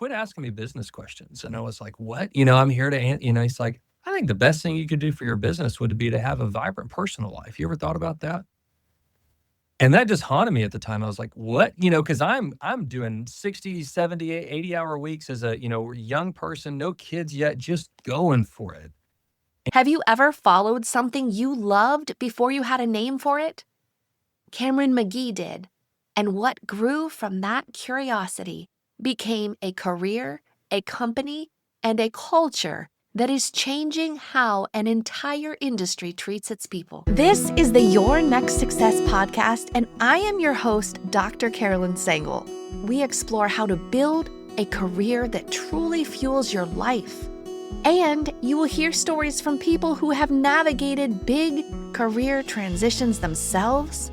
quit asking me business questions. And I was like, what? I'm here to, he's like, I think the best thing you could do for your business would be to have a vibrant personal life. You ever thought about that? And that just haunted me at the time. I was like, what? Because I'm doing 60, 70, 80-hour weeks as a, young person, no kids yet, just going for it. Have you ever followed something you loved before you had a name for it? Cameron Magee did. And what grew from that curiosity became a career, a company, and a culture that is changing how an entire industry treats its people. This is the Your Next Success podcast, and I am your host, Dr. Carolyn Sengel. We explore how to build a career that truly fuels your life. And you will hear stories from people who have navigated big career transitions themselves,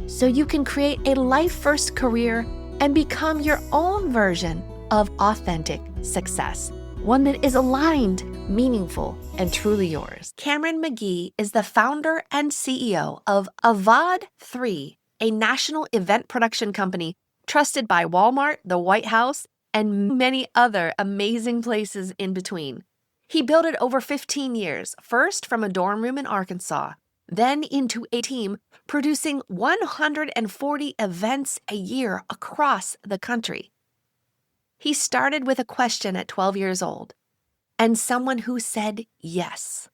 so you can create a life-first career and become your own version of authentic success. One that is aligned, meaningful, and truly yours. Cameron Magee is the founder and CEO of Avad 3, a national event production company trusted by Walmart, the White House, and many other amazing places in between. He built it over 15 years, first from a dorm room in Arkansas, then into a team producing 140 events a year across the country. He started with a question at 12 years old and someone who said yes.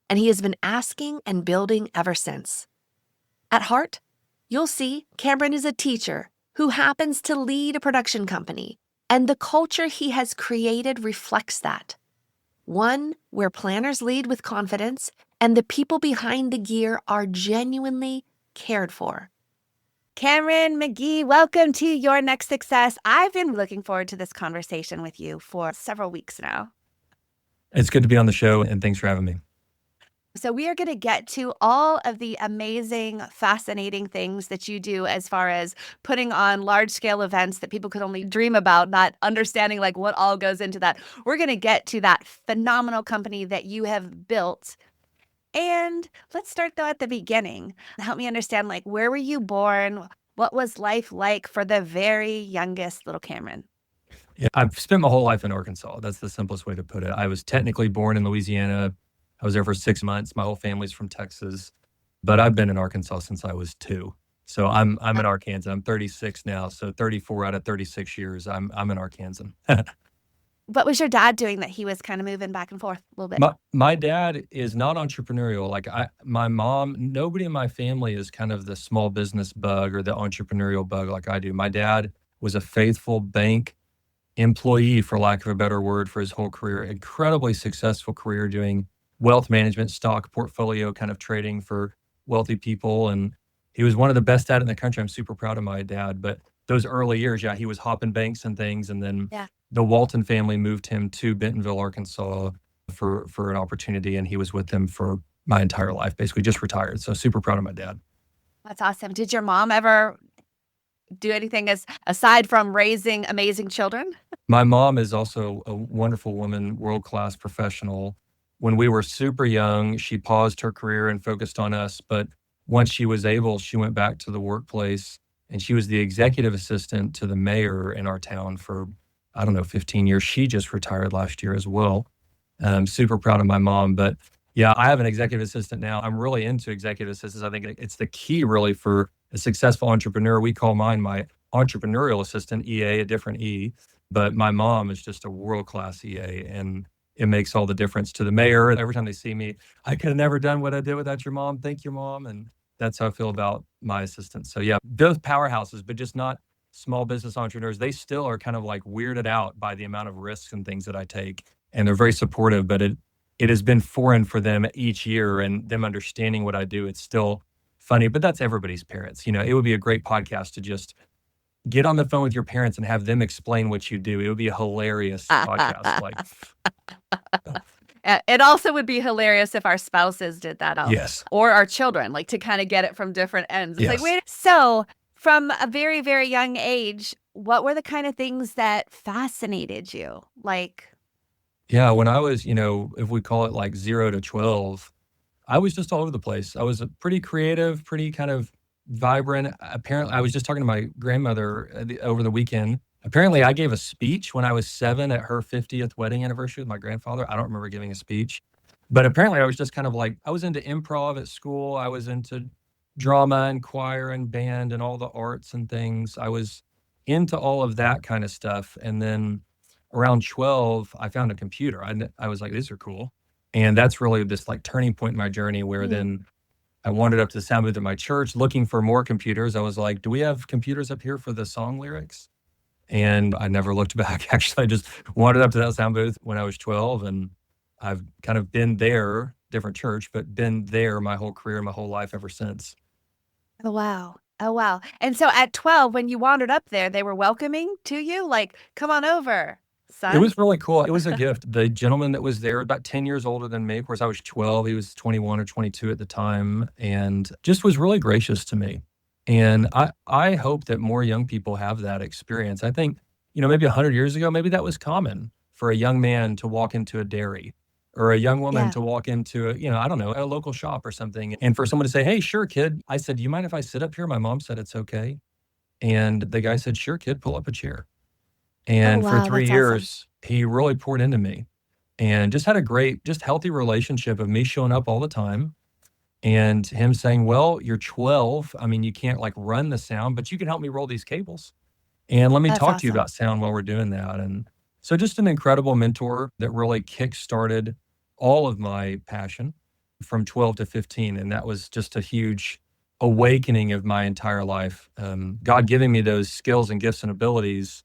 And he has been asking and building ever since. At heart, you'll see Cameron is a teacher who happens to lead a production company, and the culture he has created reflects that. One where planners lead with confidence and the people behind the gear are genuinely cared for. Cameron Magee, welcome to Your Next Success. I've been looking forward to this conversation with you for several weeks now. It's good to be on the show, and thanks for having me. So we are going to get to all of the amazing, fascinating things that you do as far as putting on large-scale events that people could only dream about, not understanding like what all goes into that. We're going to get to that phenomenal company that you have built. And let's start, though, at the beginning. Help me understand, like, where were you born? What was life like for the very youngest little Cameron? Yeah, I've spent my whole life in Arkansas. That's the simplest way to put it. I was technically born in Louisiana. I was there for 6 months. My whole family's from Texas, but I've been in Arkansas since I was 2. So I'm in Arkansas. I'm 36 now. So 34 out of 36 years, I'm in Arkansas. What was your dad doing that he was kind of moving back and forth a little bit? My dad is not entrepreneurial. Like my mom, nobody in my family is kind of the small business bug or the entrepreneurial bug like I do. My dad was a faithful bank employee, for lack of a better word, for his whole career. Incredibly successful career doing wealth management, stock portfolio kind of trading for wealthy people. And he was one of the best at it in the country. I'm super proud of my dad. But those early years, he was hopping banks and things. And then the Walton family moved him to Bentonville, Arkansas for an opportunity. And he was with them for my entire life, basically just retired. So super proud of my dad. That's awesome. Did your mom ever do anything aside from raising amazing children? My mom is also a wonderful woman, world-class professional. When we were super young, she paused her career and focused on us. But once she was able, she went back to the workplace, and she was the executive assistant to the mayor in our town for, 15 years. She just retired last year as well. I'm super proud of my mom. But yeah, I have an executive assistant now. I'm really into executive assistants. I think it's the key really for a successful entrepreneur. We call mine my entrepreneurial assistant, EA, a different E. But my mom is just a world-class EA, and it makes all the difference to the mayor. Every time they see me, I could have never done what I did without your mom. Thank you, Mom. And that's how I feel about my assistants. So yeah, both powerhouses, but just not small business entrepreneurs. They still are kind of like weirded out by the amount of risks and things that I take. And they're very supportive, but it has been foreign for them each year, and them understanding what I do. It's still funny, but that's everybody's parents. It would be a great podcast to just get on the phone with your parents and have them explain what you do. It would be a hilarious podcast. It also would be hilarious if our spouses did that. Yes. Or our children, to kind of get it from different ends. It's yes. So from a very, very young age, what were the kind of things that fascinated you? Yeah, when I was, if we call it 0 to 12, I was just all over the place. I was pretty creative, pretty kind of vibrant. Apparently, I was just talking to my grandmother over the weekend. Apparently, I gave a speech when I was 7 at her 50th wedding anniversary with my grandfather. I don't remember giving a speech, but apparently I was just kind of like, I was into improv at school. I was into drama and choir and band and all the arts and things. I was into all of that kind of stuff. And then around 12, I found a computer. I was like, these are cool. And that's really this like turning point in my journey where Mm. then I wandered up to the sound booth at my church looking for more computers. I was like, do we have computers up here for the song lyrics? And I never looked back. Actually, I just wandered up to that sound booth when I was 12, and I've kind of been there, different church, but been there my whole career, my whole life ever since. Oh, wow. Oh, wow. And so at 12, when you wandered up there, they were welcoming to you? Like, come on over, It son. was really cool. It was a gift. The gentleman that was there, about 10 years older than me, of course, I was 12. He was 21 or 22 at the time, and just was really gracious to me. And I hope that more young people have that experience. I think, maybe 100 years ago, maybe that was common for a young man to walk into a dairy or a young woman Yeah. to walk into I don't know, a local shop or something. And for someone to say, hey, sure, kid. I said, do you mind if I sit up here? My mom said it's okay. And the guy said, sure, kid, pull up a chair. Oh, And for wow. 3 That's awesome. years, he really poured into me and just had a great, just healthy relationship of me showing up all the time and him saying, well, you're 12. I mean, you can't like run the sound, but you can help me roll these cables. And let me That's talk to you awesome. about sound while we're doing that. And so just an incredible mentor that really kick-started all of my passion from 12 to 15. And that was just a huge awakening of my entire life. God giving me those skills and gifts and abilities,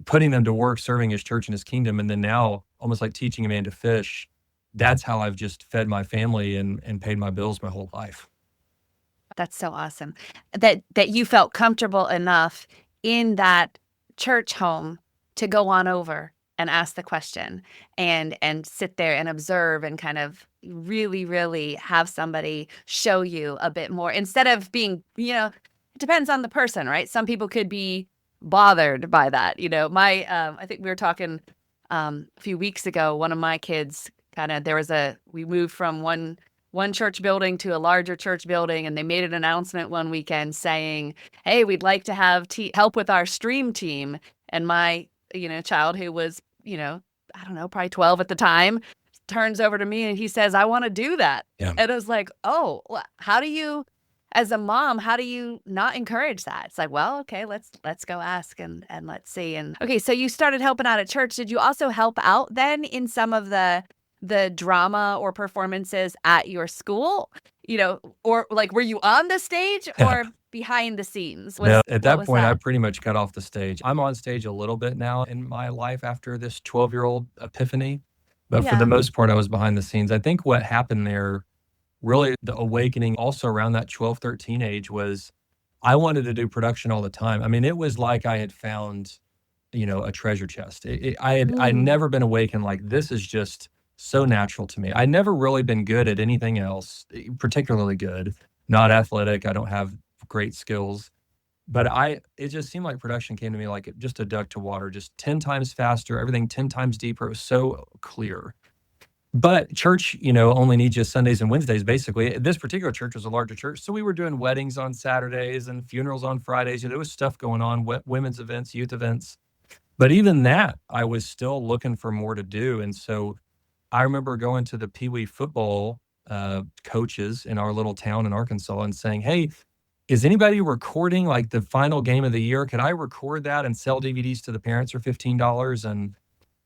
putting them to work, serving his church and his kingdom. And then now almost like teaching a man to fish. That's how I've just fed my family and paid my bills my whole life. That's so awesome. That you felt comfortable enough in that church home to go on over and ask the question and sit there and observe and kind of really, really have somebody show you a bit more instead of being, it depends on the person, right? Some people could be bothered by that. I think we were talking a few weeks ago, one of my kids we moved from one church building to a larger church building, and they made an announcement one weekend saying, hey, we'd like to have help with our stream team. And my child, who was I don't know, probably 12 at the time, turns over to me and he says, I want to do that. Yeah. And I was like, oh, how do you, as a mom, how do you not encourage that? It's like, well, okay, let's go ask and let's see. And okay, so you started helping out at church. Did you also help out then in some of the drama or performances at your school? Or like, were you on the stage or behind the scenes? No, Was at What that was point, I that? pretty much got off the stage. I'm on stage a little bit now in my life after this 12-year-old epiphany, but for the Yeah. most part, I was behind the scenes. I think what happened there, really the awakening also around that 12, 13 age was I wanted to do production all the time. I mean, it was like I had found, a treasure chest. I'd Mm. never been awakened like this is just so natural to me. I'd never really been good at anything else, particularly good, not athletic. I don't have great skills. But it just seemed like production came to me like just a duck to water, just 10 times faster, everything 10 times deeper. It was so clear. But church, only needs you Sundays and Wednesdays, basically. This particular church was a larger church. So we were doing weddings on Saturdays and funerals on Fridays. There was stuff going on, women's events, youth events. But even that, I was still looking for more to do. And so I remember going to the Pee Wee football coaches in our little town in Arkansas and saying, hey, is anybody recording like the final game of the year? Could I record that and sell DVDs to the parents for $15? And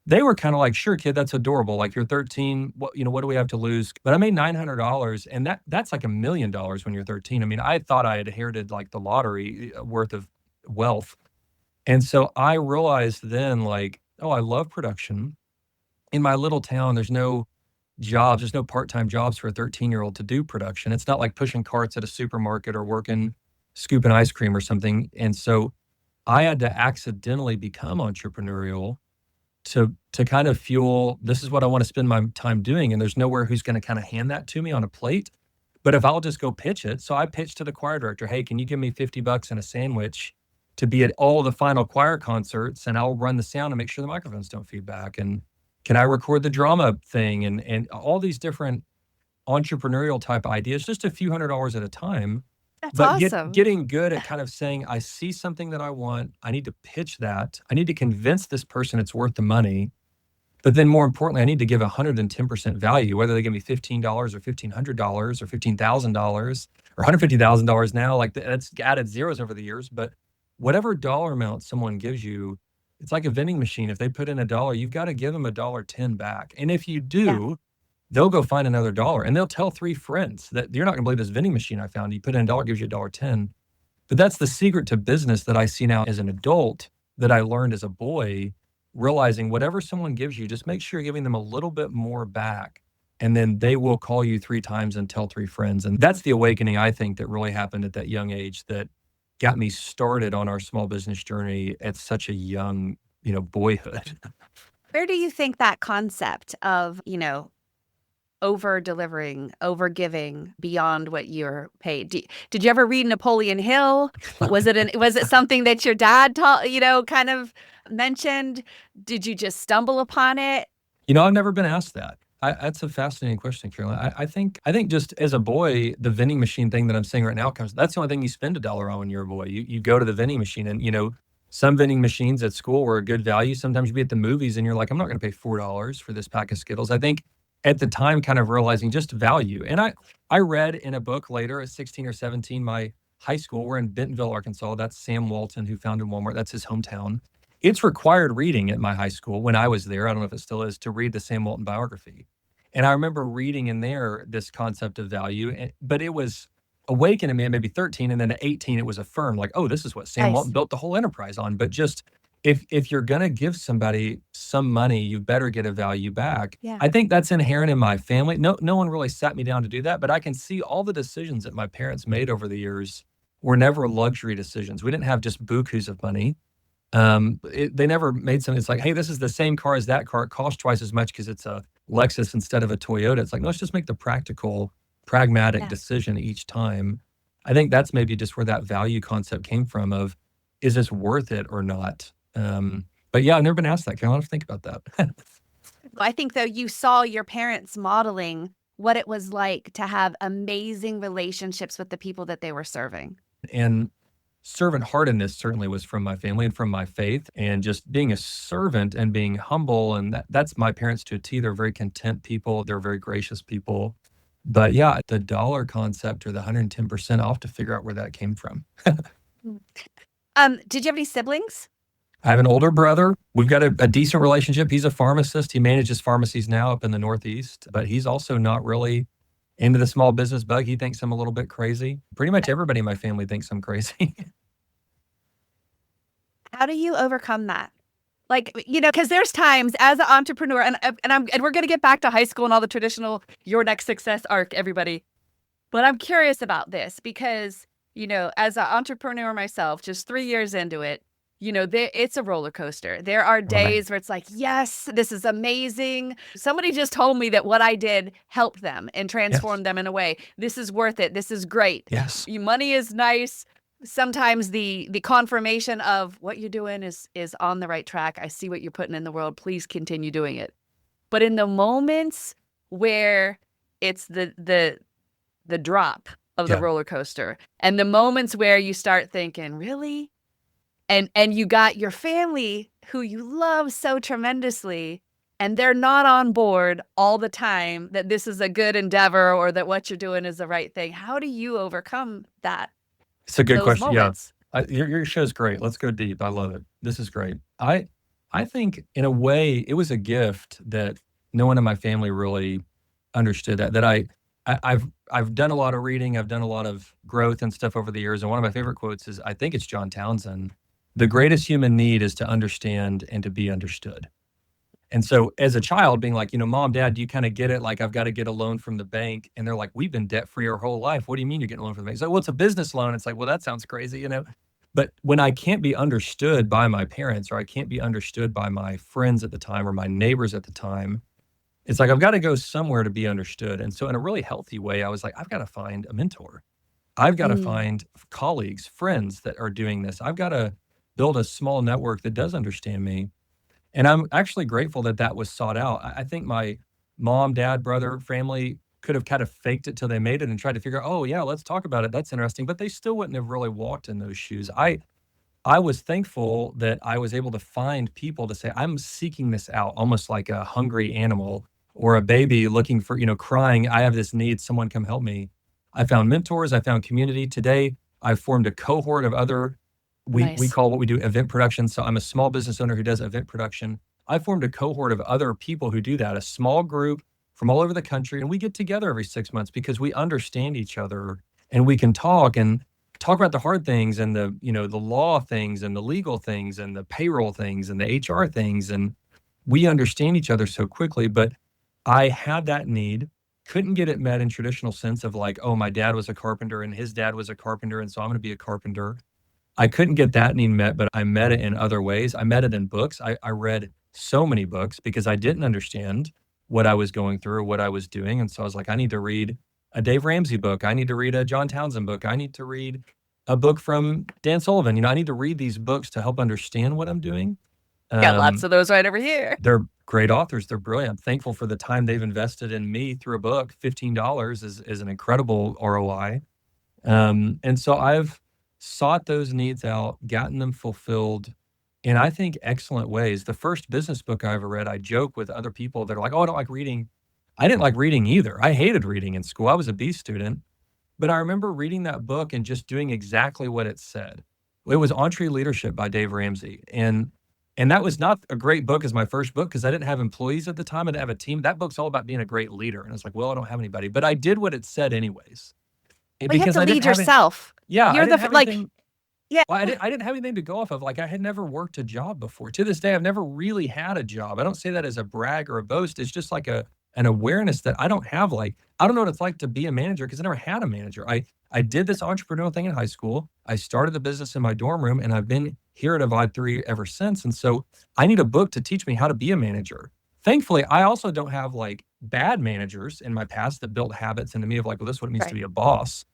they were kind of like, sure, kid, that's adorable. Like you're 13. What do we have to lose? But I made $900. And that's like $1 million when you're 13. I mean, I thought I had inherited like the lottery worth of wealth. And so I realized then like, oh, I love production. In my little town, there's no jobs, there's no part-time jobs for a 13-year-old to do production. It's not like pushing carts at a supermarket or working scooping ice cream or something. And so I had to accidentally become entrepreneurial to kind of fuel this is what I want to spend my time doing. And there's nowhere who's going to kind of hand that to me on a plate. But if I'll just go pitch it. So I pitched to the choir director, hey, can you give me $50 and a sandwich to be at all the final choir concerts and I'll run the sound and make sure the microphones don't feedback. And can I record the drama thing and all these different entrepreneurial type ideas, just a few $100s at a time. That's But awesome. getting good at kind of saying, I see something that I want. I need to pitch that. I need to convince this person it's worth the money. But then more importantly, I need to give 110% value, whether they give me $15 or $1,500 or $15,000 or $150,000 now. Like that's added zeros over the years. But whatever dollar amount someone gives you, it's like a vending machine. If they put in $1, you've got to give them $1.10 back. And if you Yeah. do, they'll go find another dollar and they'll tell 3 friends that you're not gonna believe this vending machine I found. You put in $1, gives you $1.10. But that's the secret to business that I see now as an adult that I learned as a boy, realizing whatever someone gives you, just make sure you're giving them a little bit more back. And then they will call you 3 times and tell 3 friends. And that's the awakening I think that really happened at that young age that got me started on our small business journey at such a young, boyhood. Where do you think that concept of, over delivering, over giving beyond what you're paid? Did you ever read Napoleon Hill? Was it something that your dad taught, kind of mentioned? Did you just stumble upon it? I've never been asked that. That's a fascinating question, Caroline. I think just as a boy, the vending machine thing that I'm saying right now that's the only thing you spend $1 on when you're a boy. You go to the vending machine and, some vending machines at school were a good value. Sometimes you be at the movies and you're like, I'm not going to pay $4 for this pack of Skittles. I think at the time kind of realizing just value. And I read in a book later at 16 or 17, my high school, we're in Bentonville, Arkansas. That's Sam Walton who founded Walmart. That's his hometown. It's required reading at my high school when I was there. I don't know if it still is, to read the Sam Walton biography. And I remember reading in there this concept of value, but it was awakened in me at maybe 13. And then at 18, it was affirmed like, oh, this is what Sam Walton Nice. built the whole enterprise on. But just if you're going to give somebody some money, you better get a value back. Yeah. I think that's inherent in my family. No one really sat me down to do that, but I can see all the decisions that my parents made over the years were never luxury decisions. We didn't have just bukus of money. They never made something. It's like, hey, this is the same car as that car. It costs twice as much because it's a Lexus instead of a Toyota. It's like, no, let's just make the pragmatic Yeah. decision each time. I think that's maybe just where that value concept came from of, is this worth it or not? But yeah, I've never been asked that. Can I think about that? I think, though, you saw your parents modeling what it was like to have amazing relationships with the people that they were serving. And servant heartedness certainly was from my family and from my faith, and just being a servant and being humble. And that's my parents to a T. They're very content people. They're very gracious people. But yeah, the dollar concept or the 110%, I'll have to figure out where that came from. Did you have any siblings? I have an older brother. We've got a decent relationship. He's a pharmacist. He manages pharmacies now up in the Northeast, but he's also not really into the small business bug. He thinks I'm a little bit crazy. Pretty much everybody in my family thinks I'm crazy. How do you overcome that? Like, because there's times as an entrepreneur, and we're going to get back to high school and all the traditional your next success arc, everybody. But I'm curious about this because, as an entrepreneur myself, just 3 years into it, it's a roller coaster. There are days where it's like, yes, this is amazing. Somebody just told me that what I did helped them and transformed them in a way. This is worth it. This is great. Yes. Money is nice. Sometimes the confirmation of what you're doing is on the right track. I see what you're putting in the world. Please continue doing it. But in the moments where it's the drop of the roller coaster, and the moments where you start thinking, really? And you got your family who you love so tremendously, and they're not on board all the time that this is a good endeavor or that what you're doing is the right thing. How do you overcome that? It's a good Those question. moments? Yeah. Your show's great. Let's go deep. I love it. This is great. I think in a way it was a gift that no one in my family really understood that I've done a lot of reading. I've done a lot of growth and stuff over the years. And one of my favorite quotes is, I think it's John Townsend. The greatest human need is to understand and to be understood. And so as a child being like, mom, dad, do you kind of get it? Like, I've got to get a loan from the bank. And they're like, we've been debt free our whole life. What do you mean you're getting a loan from the bank? So, well, it's a business loan. It's like, well, that sounds crazy, But when I can't be understood by my parents, or I can't be understood by my friends at the time or my neighbors at the time, it's like, I've got to go somewhere to be understood. And so in a really healthy way, I was like, I've got to find a mentor. I've got to find colleagues, friends that are doing this. I've got to build a small network that does understand me. And I'm actually grateful that was sought out. I think my mom, dad, brother, family could have kind of faked it till they made it and tried to figure out, oh yeah, let's talk about it. That's interesting. But they still wouldn't have really walked in those shoes. I was thankful that I was able to find people to say, I'm seeking this out, almost like a hungry animal or a baby looking for, crying, I have this need, someone come help me. I found mentors, I found community. Today, I've formed a cohort of other, we Nice. call what we do event production. So I'm a small business owner who does event production. I formed a cohort of other people who do that, a small group from all over the country. And we get together every 6 months because we understand each other and we can talk about the hard things and the law things and the legal things and the payroll things and the HR things. And we understand each other so quickly. But I had that need, couldn't get it met in traditional sense of like, oh, my dad was a carpenter and his dad was a carpenter, and so I'm going to be a carpenter. I couldn't get that need met, but I met it in other ways. I met it in books. I read so many books because I didn't understand what I was going through or what I was doing. And so I was like, I need to read a Dave Ramsey book. I need to read a John Townsend book. I need to read a book from Dan Sullivan. I need to read these books to help understand what I'm doing. Got lots of those right over here. They're great authors. They're brilliant. I'm thankful for the time they've invested in me through a book. $15 is an incredible ROI. And so I've sought those needs out, gotten them fulfilled in, I think, excellent ways. The first business book I ever read, I joke with other people that are like, oh, I don't like reading. I didn't like reading either. I hated reading in school. I was a B student. But I remember reading that book and just doing exactly what it said. It was EntreLeadership by Dave Ramsey. And that was not a great book as my first book because I didn't have employees at the time. I didn't have a team. That book's all about being a great leader. And I was like, well, I don't have anybody. But I did what it said anyways. But you have Because to I didn't lead have yourself. yeah, I You're didn't the have like, anything. yeah. Well, I didn't have anything to go off of. Like I had never worked a job before. To this day, I've never really had a job. I don't say that as a brag or a boast. It's just like an awareness that I don't have. Like I don't know what it's like to be a manager because I never had a manager. I did this entrepreneurial thing in high school. I started the business in my dorm room, and I've been here at Avod 3 ever since. And so I need a book to teach me how to be a manager. Thankfully, I also don't have like bad managers in my past that built habits into me of like, well, this is what it means to be a boss.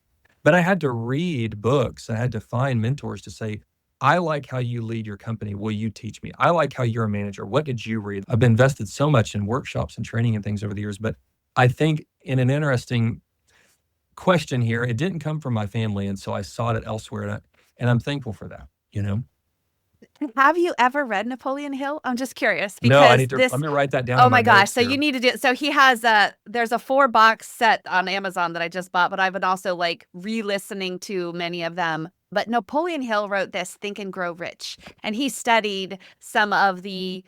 But I had to read books. I had to find mentors to say, I like how you lead your company. Will you teach me? I like how you're a manager. What did you read? I've invested so much in workshops and training and things over the years. But I think in an interesting question here, it didn't come from my family. And so I sought it elsewhere. And I'm thankful for that, Have you ever read Napoleon Hill? I'm just curious No, I because need to, this. let me write that down Oh in my my gosh! notes So here. you need to do. So he has there's a 4-box set on Amazon that I just bought, but I've been also like re-listening to many of them. But Napoleon Hill wrote this Think and Grow Rich, and he studied some of the,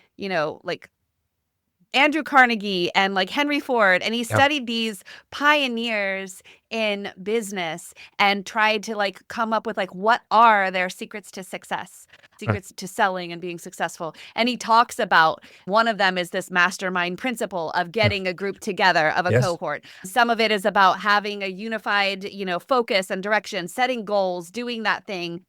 like Andrew Carnegie and like Henry Ford, and he Yep. studied these pioneers in business and tried to like come up with like what are their secrets to success, secrets to selling and being successful. And he talks about one of them is this mastermind principle of getting a group together of a Yes. cohort. Some of it is about having a unified, focus and direction, setting goals, doing that thing.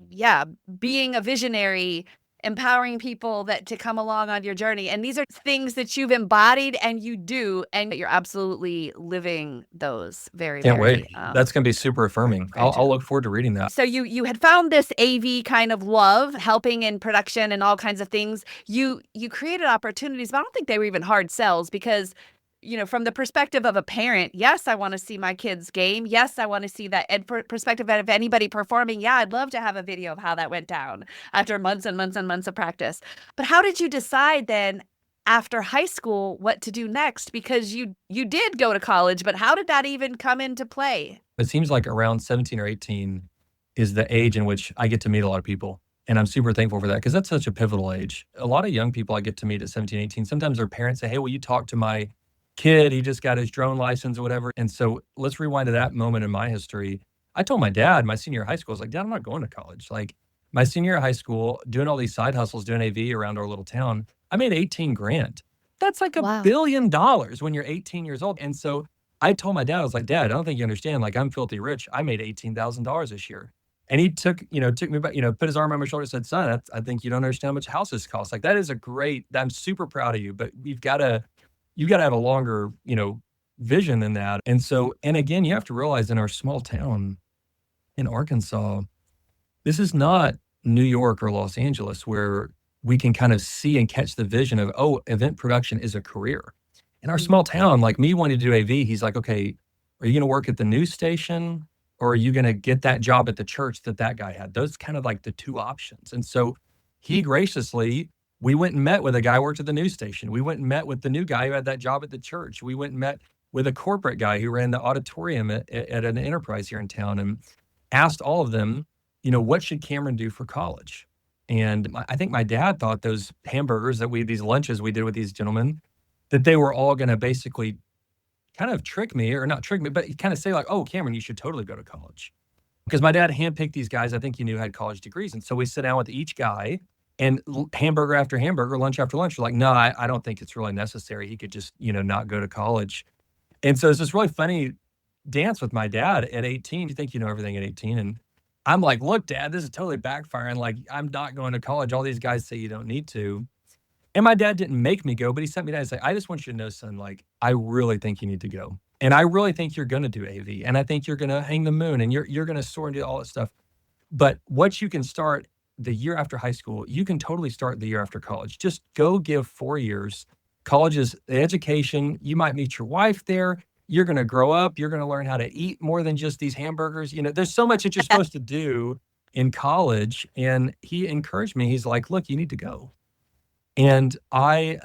Yeah, being a visionary, empowering people to come along on your journey. And these are things that you've embodied and you do, and you're absolutely living those very, Can't very. wait. That's going to be super affirming. I'll look forward to reading that. So you had found this AV kind of love, helping in production and all kinds of things. You created opportunities, but I don't think they were even hard sells because from the perspective of a parent, yes, I want to see my kids game. Yes, I want to see that perspective of anybody performing. Yeah, I'd love to have a video of how that went down after months and months and months of practice. But how did you decide then after high school what to do next? Because you did go to college, but how did that even come into play? It seems like around 17 or 18 is the age in which I get to meet a lot of people. And I'm super thankful for that because that's such a pivotal age. A lot of young people I get to meet at 17, 18, sometimes their parents say, hey, will you talk to my kid? He just got his drone license or whatever. And so let's rewind to that moment in my history. I told my dad, my senior year of high school, I was like, Dad, I'm not going to college. Like my senior year of high school, doing all these side hustles, doing AV around our little town, I made 18 grand. That's like $1 billion when you're 18 years old. And so I told my dad, I was like, Dad, I don't think you understand. Like I'm filthy rich. I made $18,000 this year. And he took me back, put his arm on my shoulder and said, son, I think you don't understand how much houses cost. Like that is I'm super proud of you, but you got to have a longer, vision than that. And so, and again, you have to realize in our small town in Arkansas, this is not New York or Los Angeles where we can kind of see and catch the vision of, oh, event production is a career. In our small town, like me wanting to do AV, he's like, okay, are you going to work at the news station or are you going to get that job at the church that that guy had? Those kind of like the two options. And so he graciously, we went and met with a guy who worked at the news station. We went and met with the new guy who had that job at the church. We went and met with a corporate guy who ran the auditorium at an enterprise here in town and asked all of them, what should Cameron do for college? And I think my dad thought those hamburgers these lunches we did with these gentlemen, that they were all going to basically kind of trick me, or not trick me, but kind of say like, oh, Cameron, you should totally go to college. Because my dad handpicked these guys I think he knew had college degrees. And so we sit down with each guy and hamburger after hamburger, lunch after lunch. We're like, no, I don't think it's really necessary. He could just, not go to college. And so it's this really funny dance with my dad at 18. You think you know everything at 18. And I'm like, look, Dad, this is totally backfiring. Like, I'm not going to college. All these guys say you don't need to. And my dad didn't make me go, but he sent me down and said, I just want you to know, son, like, I really think you need to go. And I really think you're going to do AV. And I think you're going to hang the moon and you're going to soar and do all that stuff. But what you can start the year after high school, you can totally start the year after college. Just go give 4 years. College is education. You might meet your wife there. You're going to grow up. You're going to learn how to eat more than just these hamburgers. There's so much that you're supposed to do in college. And he encouraged me. He's like, look, you need to go. And I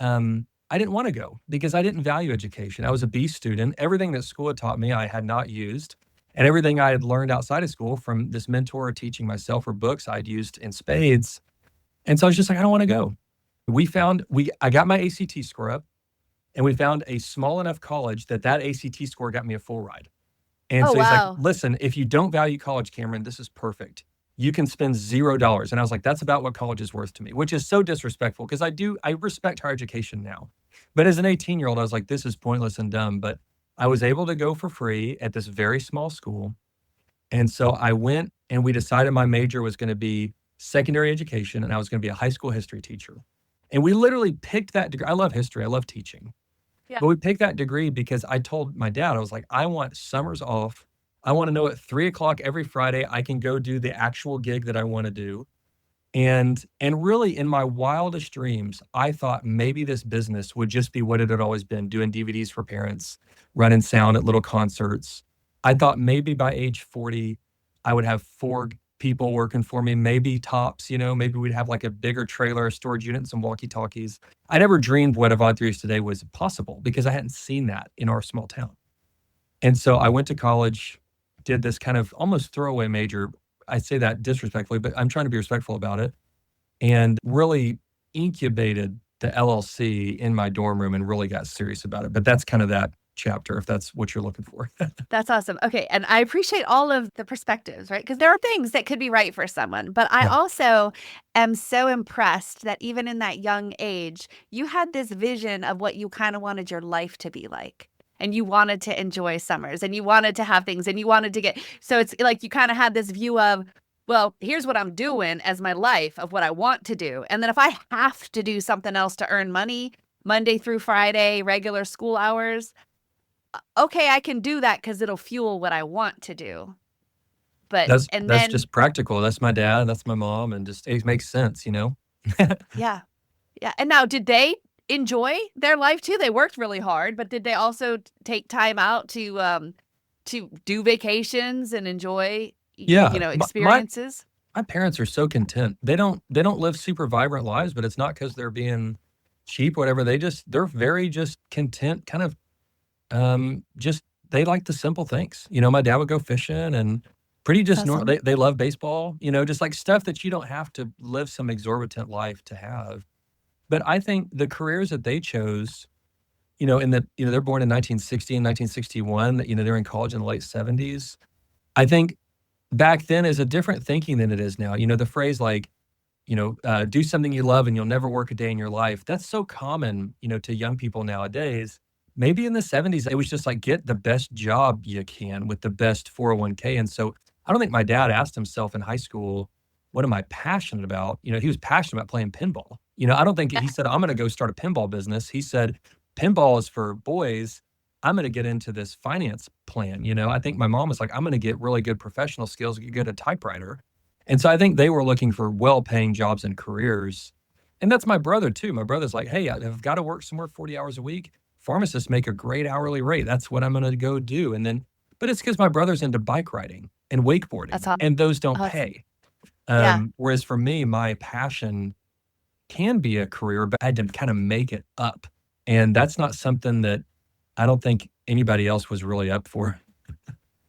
didn't want to go because I didn't value education. I was a B student. Everything that school had taught me, I had not used. And everything I had learned outside of school from this mentor teaching myself or books I'd used in spades. And so I was just like, I don't want to go. I got my ACT score up and we found a small enough college that ACT score got me a full ride. And Oh, so he's wow. like, listen, if you don't value college, Cameron, this is perfect. You can spend $0. And I was like, that's about what college is worth to me, which is so disrespectful because I respect higher education now. But as an 18-year-old, I was like, this is pointless and dumb. But I was able to go for free at this very small school. And so I went and we decided my major was going to be secondary education and I was going to be a high school history teacher. And we literally picked that degree. I love history. I love teaching. Yeah. But we picked that degree because I told my dad, I was like, I want summers off. I want to know at 3:00 every Friday, I can go do the actual gig that I want to do. And really in my wildest dreams, I thought maybe this business would just be what it had always been, doing DVDs for parents, running sound at little concerts. I thought maybe by age 40, I would have 4 people working for me, maybe tops, maybe we'd have like a bigger trailer, a storage unit, and some walkie-talkies. I never dreamed what Avantry is today was possible because I hadn't seen that in our small town. And so I went to college, did this kind of almost throwaway major. I say that disrespectfully, but I'm trying to be respectful about it. And really incubated the LLC in my dorm room and really got serious about it. But that's kind of that chapter, if that's what you're looking for. That's awesome. Okay. And I appreciate all of the perspectives, right? Because there are things that could be right for someone. But I Yeah. also am so impressed that even in that young age, you had this vision of what you kind of wanted your life to be like. And you wanted to enjoy summers and you wanted to have things and you wanted to so it's like you kind of had this view of, well, here's what I'm doing as my life of what I want to do. And then if I have to do something else to earn money, Monday through Friday, regular school hours, okay, I can do that because it'll fuel what I want to do. But That's just practical. That's my dad, that's my mom, and just it makes sense, Yeah. Yeah. And now, did they enjoy their life too? They worked really hard, but did they also take time out to do vacations and enjoy Yeah. experiences? My parents are so content. They don't live super vibrant lives, but it's not because they're being cheap or whatever. They're very just content, kind of just they like the simple things. My dad would go fishing and pretty just Awesome. normal. They love baseball, just like stuff that you don't have to live some exorbitant life to have. But I think the careers that they chose, in that, they're born in 1960 and 1961, that, they're in college in the late 70s. I think back then is a different thinking than it is now. The phrase like, do something you love and you'll never work a day in your life. That's so common, to young people nowadays. Maybe in the 70s, it was just like, get the best job you can with the best 401k. And so I don't think my dad asked himself in high school, what am I passionate about? He was passionate about playing pinball. I don't think he said, I'm going to go start a pinball business. He said, pinball is for boys. I'm going to get into this finance plan. I think my mom was like, I'm going to get really good professional skills, get good at typewriter. And so I think they were looking for well-paying jobs and careers. And that's my brother too. My brother's like, hey, I've got to work somewhere 40 hours a week. pharmacists make a great hourly rate. That's what I'm going to go do. And then, but it's because my brother's into bike riding and That's wakeboarding, all. and those don't Oh, pay. yeah. Whereas for me, my passion can be a career, but I had to kind of make it up. And that's not something that I don't think anybody else was really up for.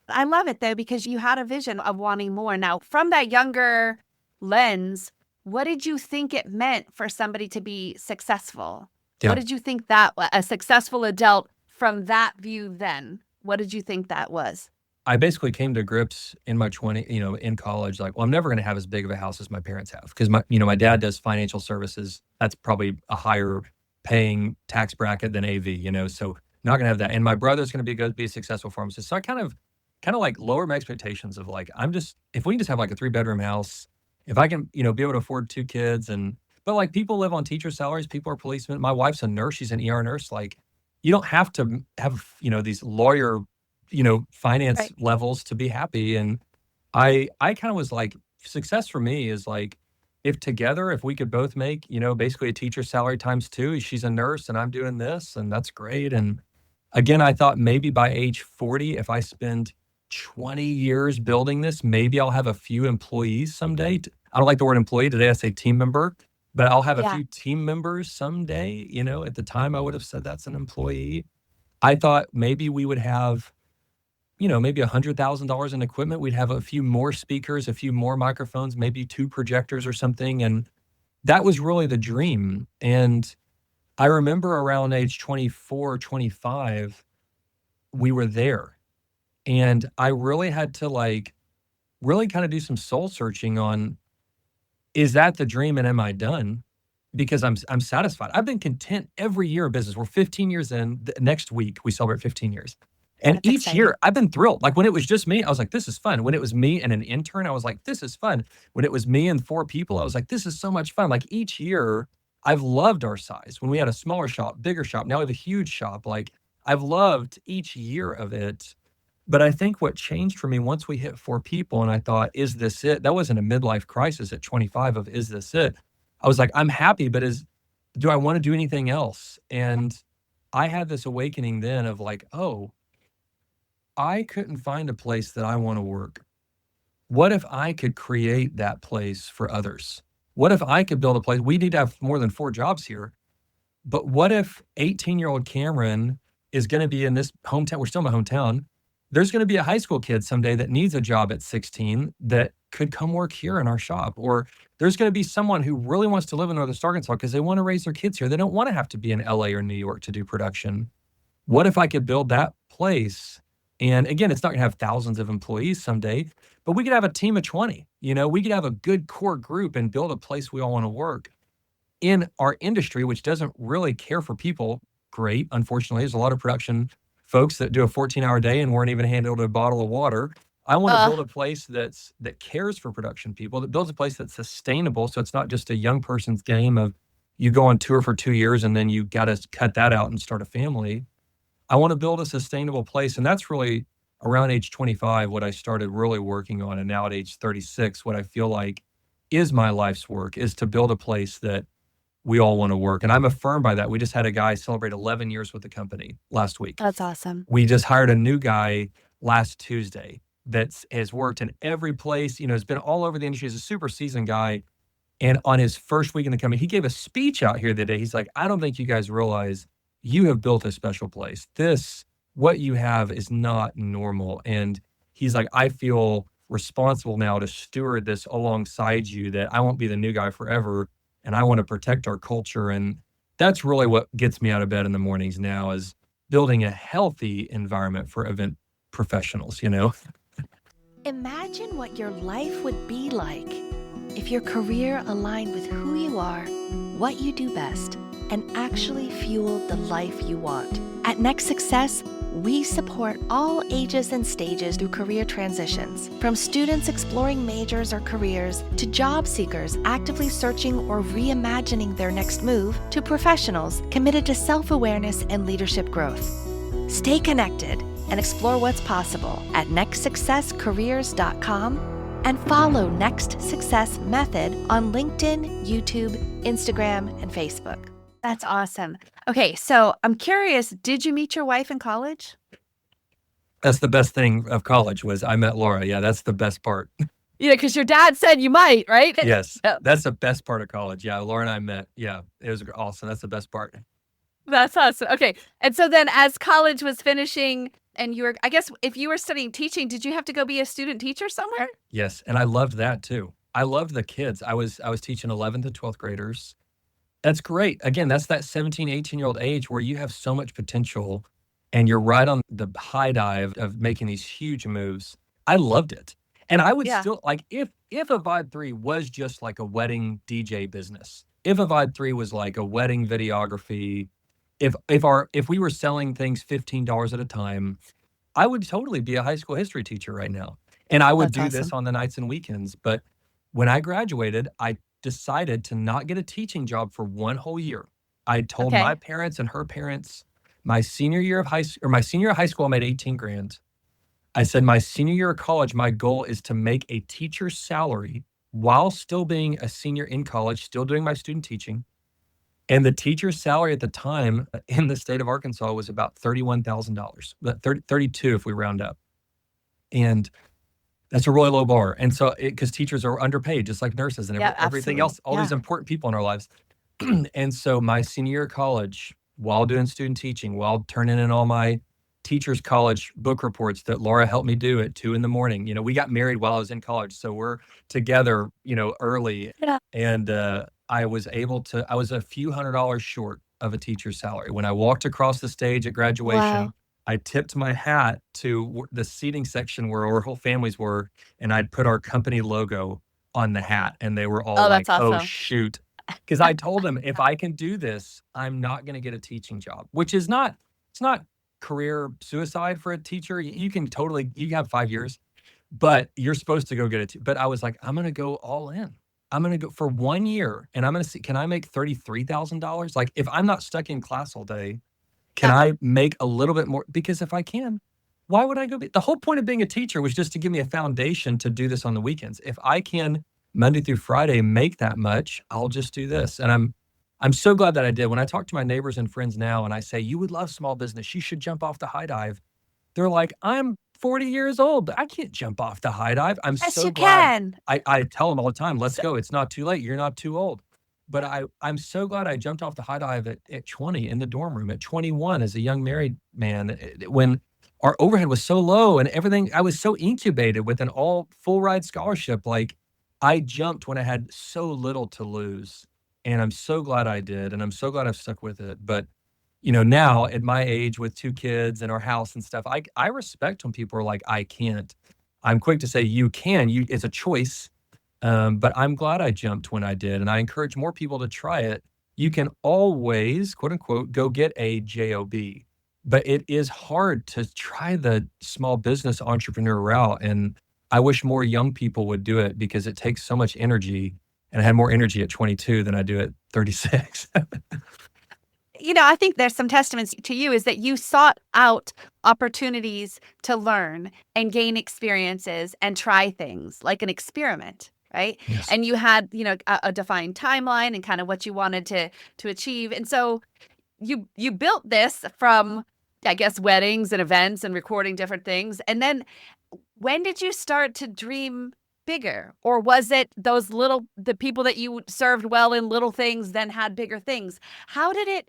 I love it though, because you had a vision of wanting more. Now, from that younger lens, what did you think it meant for somebody to be successful? Yeah. What did you think that a successful adult from that view then? What did you think that was? I basically came to grips in my 20, in college, like, well, I'm never going to have as big of a house as my parents have because my dad does financial services. That's probably a higher paying tax bracket than AV, so not going to have that. And my brother's going to be a successful pharmacist. So I kind of like lower my expectations of like, if we can just have like a 3-bedroom house, if I can, be able to afford 2 kids but like people live on teacher salaries, people are policemen. My wife's a nurse. She's an ER nurse. Like you don't have to have, these lawyer finance Right. levels to be happy. And I kind of was like, success for me is like, if we could both make, basically a teacher salary times 2, she's a nurse and I'm doing this, and that's great. And again, I thought maybe by age 40, if I spend 20 years building this, maybe I'll have a few employees someday. I don't like the word employee. Today I say team member, but I'll have a Yeah. few team members someday. At the time I would have said that's an employee. I thought maybe we would have, maybe $100,000 in equipment. We'd have a few more speakers, a few more microphones, maybe 2 projectors or something. And that was really the dream. And I remember around age 24, 25, we were there. And I really had to really kind of do some soul searching on, is that the dream and am I done? Because I'm satisfied. I've been content every year of business. We're 15 years in. Next week, we celebrate 15 years. And That's each exciting. year, I've been thrilled. Like when it was just me, I was like, this is fun. When it was me and an intern, I was like, this is fun. When it was me and 4 people, I was like, this is so much fun. Like each year, I've loved our size. When we had a smaller shop, bigger shop, now we have a huge shop. Like I've loved each year of it. But I think what changed for me once we hit 4 people and I thought, is this it? That wasn't a midlife crisis at 25 of, is this it? I was like, I'm happy, but do I want to do anything else? And I had this awakening then of like, oh, I couldn't find a place that I want to work. What if I could create that place for others? What if I could build a place? We need to have more than 4 jobs here. But what if 18-year-old Cameron is going to be in this hometown? We're still in my hometown. There's going to be a high school kid someday that needs a job at 16 that could come work here in our shop. Or there's going to be someone who really wants to live in Northwest Arkansas because they want to raise their kids here. They don't want to have to be in LA or New York to do production. What if I could build that place? And again, it's not going to have thousands of employees someday, but we could have a team of 20. We could have a good core group and build a place we all want to work in our industry, which doesn't really care for people. Great. Unfortunately, there's a lot of production folks that do a 14-hour day and weren't even handled a bottle of water. I want to build a place that cares for production people, that builds a place that's sustainable. So it's not just a young person's game of you go on tour for 2 years and then you got to cut that out and start a family. I want to build a sustainable place. And that's really around age 25, what I started really working on. And now at age 36, what I feel like is my life's work is to build a place that we all want to work. And I'm affirmed by that. We just had a guy celebrate 11 years with the company last week. That's awesome. We just hired a new guy last Tuesday that has worked in every place, has been all over the industry. He's a super seasoned guy. And on his first week in the company, he gave a speech out here today. He's like, I don't think you guys realize you have built a special place. What you have is not normal. And he's like, I feel responsible now to steward this alongside you, that I won't be the new guy forever. And I want to protect our culture. And that's really what gets me out of bed in the mornings now, is building a healthy environment for event professionals, Imagine what your life would be like if your career aligned with who you are, what you do best, and actually fueled the life you want. At Next Success, we support all ages and stages through career transitions, from students exploring majors or careers to job seekers actively searching or reimagining their next move to professionals committed to self-awareness and leadership growth. Stay connected and explore what's possible at nextsuccesscareers.com and follow Next Success Method on LinkedIn, YouTube, Instagram, and Facebook. That's awesome. Okay, so I'm curious, did you meet your wife in college? That's the best thing of college was I met Laura. Yeah, that's the best part. Yeah, because your dad said you might, right? Yes, So, that's the best part of college. Yeah, Laura and I met. Yeah, it was awesome. That's the best part. that's awesome. Okay. And so then as college was finishing and you were, I guess if you were studying teaching, did you have to go be a student teacher somewhere? Yes, and I loved that too. I loved the kids. I was teaching 11th and 12th graders. That's great. Again, that's that 17, 18-year-old age where you have so much potential and you're right on the high dive of making these huge moves. I loved it. And I would Yeah. still like if a Vibe 3 was just like a wedding DJ business, if a Vibe 3 was like a wedding videography, if we were selling things $15 at a time, I would totally be a high school history teacher right now. And I would That's do this awesome. on the nights and weekends. But when I graduated, I decided to not get a teaching job for one whole year. I told my Okay. parents and her parents my senior year of my senior year of high school, I made 18 grand. I said my senior year of college, my goal is to make a teacher's salary while still being a senior in college, still doing my student teaching. And the teacher's salary at the time in the state of Arkansas was about $31,000, but 32 if we round up. And that's a really low bar. And so, because teachers are underpaid, just like nurses and Yeah, everything absolutely. else, all these Yeah. important people in our lives. And so, my senior year of college, while doing student teaching, while turning in all my teachers' college book reports that Laura helped me do at 2 a.m. We got married while I was in college. So, we're together, early. Yeah. And I was I was a few $100s short of a teacher's salary. When I walked across the stage at graduation, Wow. I tipped my hat to the seating section where our whole families were, and I'd put our company logo on the hat, and they were all Oh, like, that's "Oh, awesome. shoot." Because I told them, "If I can do this, I'm not gonna get a teaching job," which is not it's not career suicide for a teacher. You can totally you have 5 years, but you're supposed to go get it. But I was like, "I'm gonna go all in. I'm gonna go for 1 year, and I'm gonna see, can I make $33,000? Like, if I'm not stuck in class all day, can Yeah. I make a little bit more? Because if I can, why would I go the whole point of being a teacher was just to give me a foundation to do this on the weekends. If I can Monday through Friday make that much, I'll just do this. And I'm so glad that I did. When I talk to my neighbors and friends now and I say, "You would love small business. You should jump off the high dive." They're like, "I'm 40 years old. I can't jump off the high dive." I'm Yes, so you glad. can. I tell them all the time, "Let's So, go. It's not too late. You're not too old." But I'm so glad I jumped off the high dive at 20 in the dorm room, at 21 as a young married man, when our overhead was so low and everything. I was so incubated with an all full ride scholarship. Like, I jumped when I had so little to lose. And I'm so glad I did. And I'm so glad I've stuck with it. But now at my age with 2 kids and our house and stuff, I respect when people are like, "I can't." I'm quick to say, "You can. It's a choice." But I'm glad I jumped when I did, and I encourage more people to try it. You can always, quote unquote, go get a job, but it is hard to try the small business entrepreneur route. And I wish more young people would do it because it takes so much energy. And I had more energy at 22 than I do at 36. I think there's some testaments to you is that you sought out opportunities to learn and gain experiences and try things like an experiment, right? Yes. And you had, a defined timeline and kind of what you wanted to achieve. And so you built this from, I guess, weddings and events and recording different things. And then when did you start to dream bigger? Or was it the people that you served well in little things then had bigger things? How did it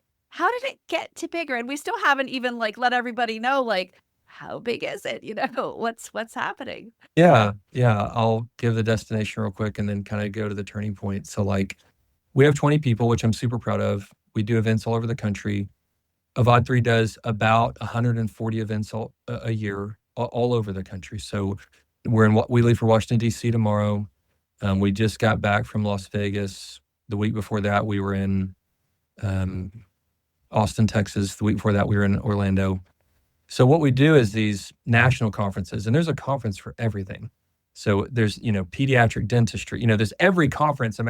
get to bigger? And we still haven't even like let everybody know like how big is it? What's happening? Yeah. Yeah. I'll give the destination real quick and then kind of go to the turning point. So, like, we have 20 people, which I'm super proud of. We do events all over the country. Avad 3 does about 140 events a year all over the country. So we leave for Washington, D.C. tomorrow. We just got back from Las Vegas. The week before that, we were in um, Austin, Texas. The week before that, we were in Orlando. So what we do is these national conferences, and there's a conference for everything. So there's, pediatric dentistry, there's every conference.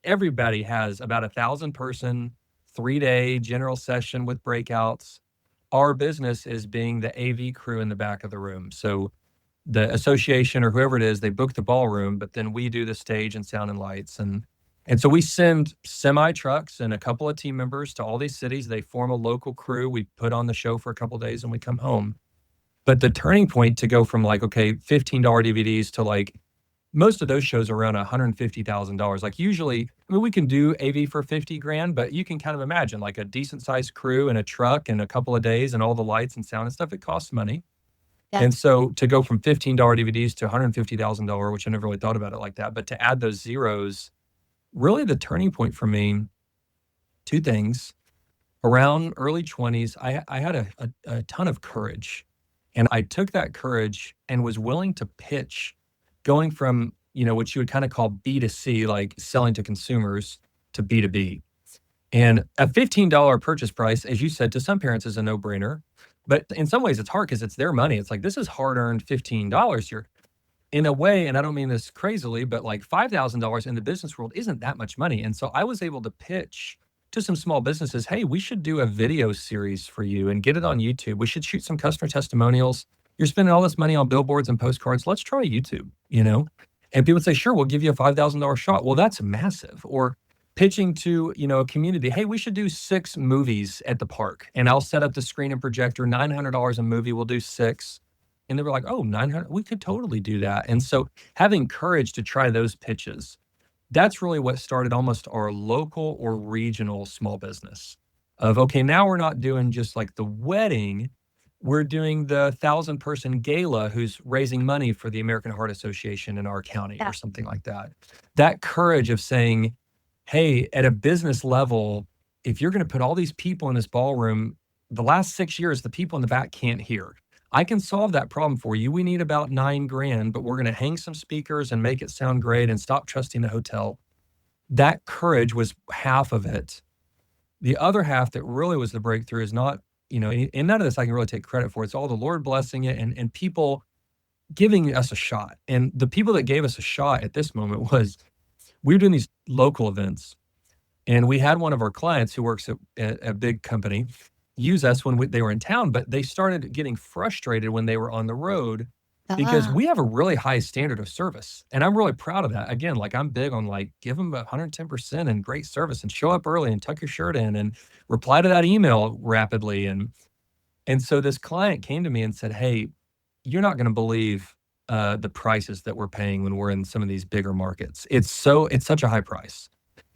Everybody has about 1,000-person, 3-day general session with breakouts. Our business is being the AV crew in the back of the room. So the association or whoever it is, they book the ballroom, but then we do the stage and sound and lights. And And so we send semi trucks and a couple of team members to all these cities. They form a local crew. We put on the show for a couple of days and we come home. But the turning point to go from like, okay, $15 DVDs to like, most of those shows are around $150,000. Like usually, I mean, we can do AV for 50 grand, but you can kind of imagine like a decent sized crew and a truck and a couple of days and all the lights and sound and stuff, it costs money. Yeah. And so to go from $15 DVDs to $150,000, which I never really thought about it like that, but to add those zeros, really the turning point for me, two things. Around early 20s, I had a ton of courage. And I took that courage and was willing to pitch going from, what you would kind of call B2C, like selling to consumers, to B2B. And a $15 purchase price, as you said, to some parents is a no-brainer. But in some ways it's hard because it's their money. It's like, this is hard-earned $15. You're in a way, and I don't mean this crazily, but like $5,000 in the business world isn't that much money. And so I was able to pitch to some small businesses, hey, we should do a video series for you and get it on YouTube. We should shoot some customer testimonials. You're spending all this money on billboards and postcards. Let's try YouTube, And people would say, sure, we'll give you a $5,000 shot. Well, that's massive. Or pitching to, a community, hey, we should do 6 movies at the park. And I'll set up the screen and projector, $900 a movie, we'll do 6. And they were like, oh, 900, we could totally do that. And so having courage to try those pitches, that's really what started almost our local or regional small business of, okay, now we're not doing just like the wedding. We're doing the 1,000-person gala who's raising money for the American Heart Association in our county or something like that. That courage of saying, hey, at a business level, if you're going to put all these people in this ballroom, the last 6 years, the people in the back can't hear. I can solve that problem for you. We need about $9 grand, but we're going to hang some speakers and make it sound great and stop trusting the hotel. That courage was half of it. The other half that really was the breakthrough is not, and none of this I can really take credit for. It's all the Lord blessing it and people giving us a shot. And the people that gave us a shot at this moment was, we were doing these local events. And we had one of our clients who works at a big company use us when they were in town, but they started getting frustrated when they were on the road because we have a really high standard of service. And I'm really proud of that. Again, like I'm big on like, give them 110% and great service and show up early and tuck your shirt in and reply to that email rapidly. And so this client came to me and said, hey, you're not going to believe the prices that we're paying when we're in some of these bigger markets. It's such a high price.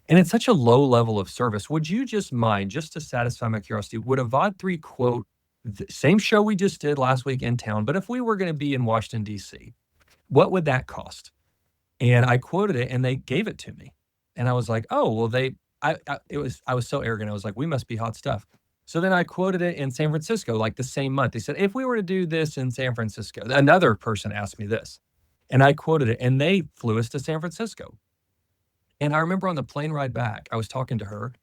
And it's such a low level of service. Would you just mind, just to satisfy my curiosity, would a VOD3 quote the same show we just did last week in town, but if we were going to be in Washington, D.C., what would that cost? And I quoted it and they gave it to me. And I was like, oh, well, I was so arrogant. I was like, we must be hot stuff. So then I quoted it in San Francisco, like the same month. They said, if we were to do this in San Francisco, another person asked me this. And I quoted it and they flew us to San Francisco. And I remember on the plane ride back, I was talking to her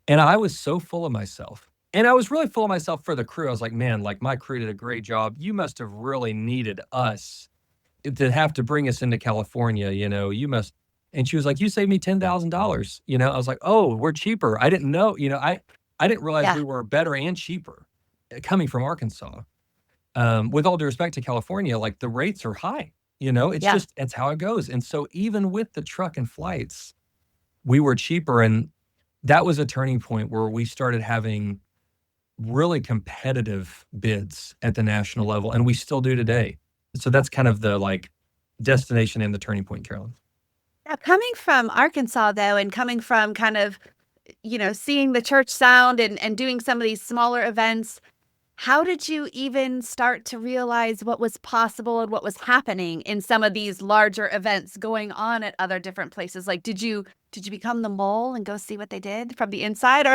and I was so full of myself. And I was really full of myself for the crew. I was like, man, like my crew did a great job. You must have really needed us to have to bring us into California, you must. And she was like, you saved me $10,000. I was like, oh, we're cheaper. I didn't know, I didn't realize we were better and cheaper coming from Arkansas. With all due respect to California, like the rates are high. It's how it goes. And so even with the truck and flights, we were cheaper. And that was a turning point where we started having really competitive bids at the national level. And we still do today. So that's kind of the like destination and the turning point, Carolyn. Now, coming from Arkansas, though, and coming from kind of, seeing the church sound and doing some of these smaller events, how did you even start to realize what was possible and what was happening in some of these larger events going on at other different places? Like, did you become the mole and go see what they did from the inside,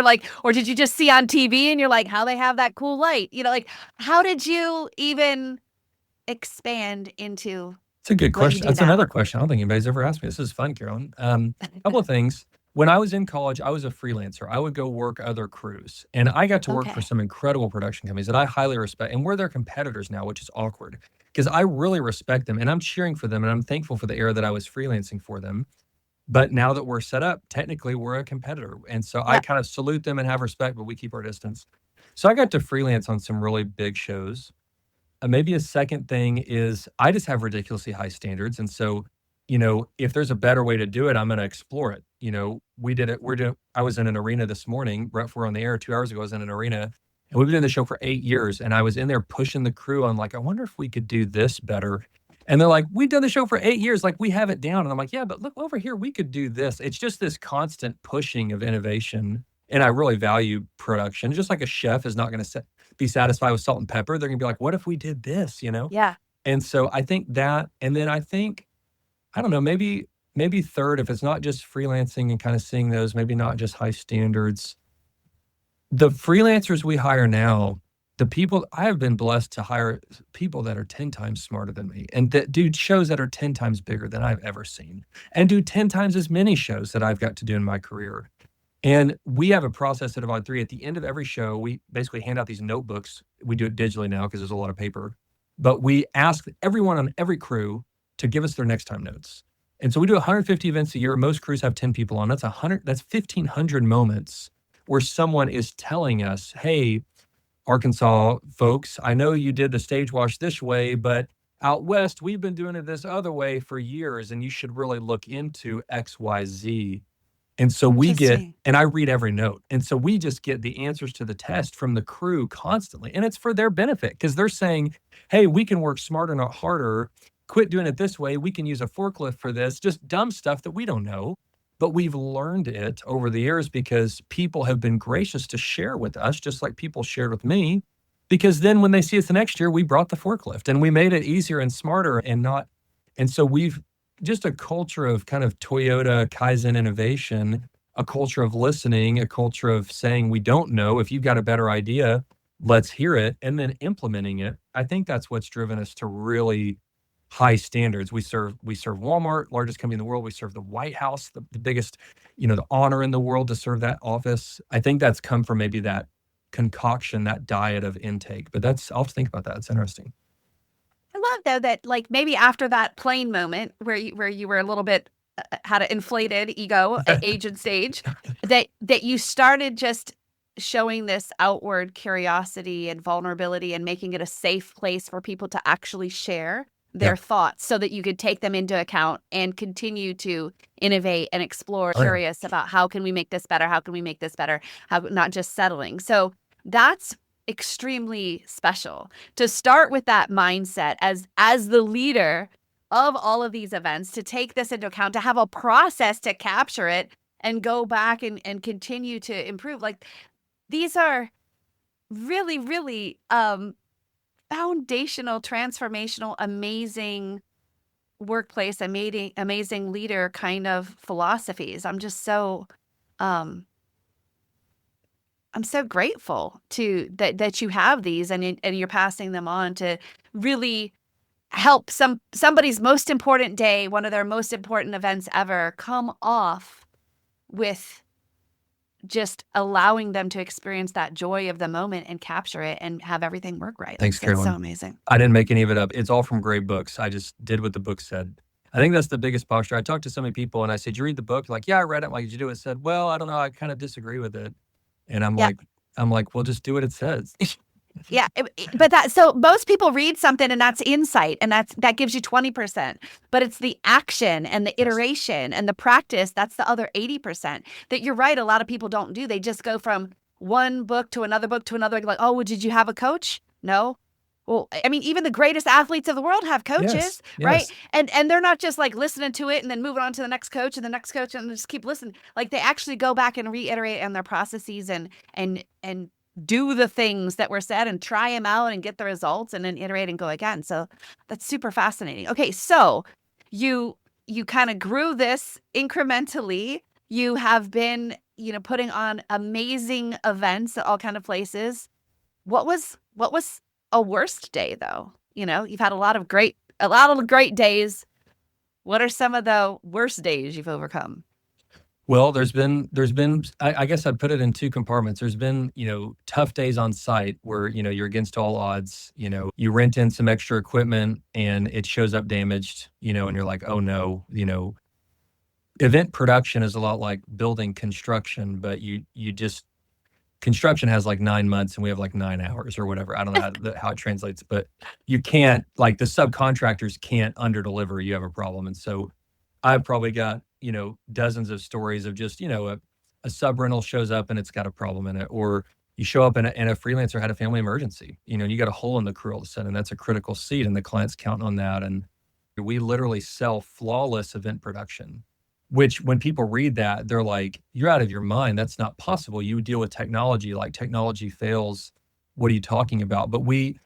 or did you just see on TV and you're like, how they have that cool light? How did you even expand into? It's a good question. That's another question. I don't think anybody's ever asked me. This is fun, Carolyn. A couple of things. When I was in college, I was a freelancer. I would go work other crews. And I got to work for some incredible production companies that I highly respect. And we're their competitors now, which is awkward because I really respect them and I'm cheering for them. And I'm thankful for the era that I was freelancing for them. But now that we're set up, technically we're a competitor. And so I kind of salute them and have respect, but we keep our distance. So I got to freelance on some really big shows. Maybe a second thing is I just have ridiculously high standards. And so if there's a better way to do it, I'm going to explore it. We did it. I was in an arena this morning, right before we're on the air 2 hours ago. I was in an arena, and we've been doing the show for 8 years. And I was in there pushing the crew on, like, I wonder if we could do this better. And they're like, we've done the show for 8 years. Like, we have it down. And I'm like, yeah, but look over here, we could do this. It's just this constant pushing of innovation. And I really value production. Just like a chef is not going to be satisfied with salt and pepper. They're going to be like, what if we did this, Yeah. And so I think that, and then I think, I don't know, maybe third, if it's not just freelancing and kind of seeing those, maybe not just high standards. The freelancers we hire now, the people, I have been blessed to hire people that are 10 times smarter than me and that do shows that are 10 times bigger than I've ever seen and do 10 times as many shows that I've got to do in my career. And we have a process at Divide 3. At the end of every show, we basically hand out these notebooks. We do it digitally now because there's a lot of paper. But we ask everyone on every crew to give us their next time notes. And so we do 150 events a year. Most crews have 10 people on. That's 1,500 moments where someone is telling us, hey, Arkansas folks, I know you did the stage wash this way, but out west, we've been doing it this other way for years, and you should really look into X, Y, Z. And so we get, and I read every note. And so we just get the answers to the test from the crew constantly. And it's for their benefit because they're saying, hey, we can work smarter, not harder. Quit doing it this way. We can use a forklift for this, just dumb stuff that we don't know. But we've learned it over the years because people have been gracious to share with us, just like people shared with me. Because then when they see us the next year, we brought the forklift and we made it easier and smarter and not. And so we've just a culture of kind of Toyota Kaizen innovation, a culture of listening, a culture of saying, we don't know. If you've got a better idea, let's hear it, and then implementing it. I think that's what's driven us to really high standards. We serve Walmart, largest company in the world. We serve the White House, the biggest, the honor in the world to serve that office. I think that's come from maybe that concoction, that diet of intake. But I'll have to think about that. It's interesting. I love though that like maybe after that plane moment where you were a little bit had an inflated ego at age and stage, that you started just showing this outward curiosity and vulnerability and making it a safe place for people to actually share their thoughts so that you could take them into account and continue to innovate and explore, curious about how can we make this better? How can we make this better? How not just settling. So that's extremely special to start with that mindset as the leader of all of these events, to take this into account, to have a process to capture it and go back and continue to improve. Like these are really, really foundational, transformational, amazing workplace, amazing leader kind of philosophies. I'm just so I'm so grateful that you have these and you're passing them on to really help somebody's most important day, one of their most important events ever, come off with just allowing them to experience that joy of the moment and capture it and have everything work right. Thanks, Carolyn. It's so amazing. I didn't make any of it up. It's all from great books. I just did what the book said. I think that's the biggest posture. I talked to so many people and I said, "Did you read the book?" Like, "Yeah, I read it." I'm like, "Did you do it?" Said, "Well, I don't know. I kind of disagree with it." And I'm like, "Well, just do what it says." Yeah, but so most people read something and that's insight and that gives you 20%, but it's the action and the iteration and the practice, that's the other 80% that you're right. A lot of people don't do. They just go from one book to another book to another. Like, oh, well, did you have a coach? No. Well, I mean, even the greatest athletes of the world have coaches, right? And they're not just like listening to it and then moving on to the next coach and the next coach and just keep listening. Like they actually go back and reiterate on their processes and do the things that were said and try them out and get the results and then iterate and go again. So that's super fascinating. Okay, so you kind of grew this incrementally. You have been, putting on amazing events at all kind of places. What was a worst day though? You've had a lot of great days. What are some of the worst days you've overcome? Well, there's been, I guess I'd put it in two compartments. There's been, tough days on site where, you're against all odds, you rent in some extra equipment and it shows up damaged, and you're like, oh no, event production is a lot like building construction, but construction has like 9 months and we have like 9 hours or whatever. I don't know how it translates, but you can't, like the subcontractors can't under deliver. You have a problem. And so I've probably got, dozens of stories of just, a sub rental shows up and it's got a problem in it, or you show up and a freelancer had a family emergency, and you got a hole in the crew all of a sudden. That's a critical seat and the client's counting on that. And we literally sell flawless event production, which when people read that, they're like, you're out of your mind. That's not possible. You deal with technology, like technology fails. What are you talking about? But we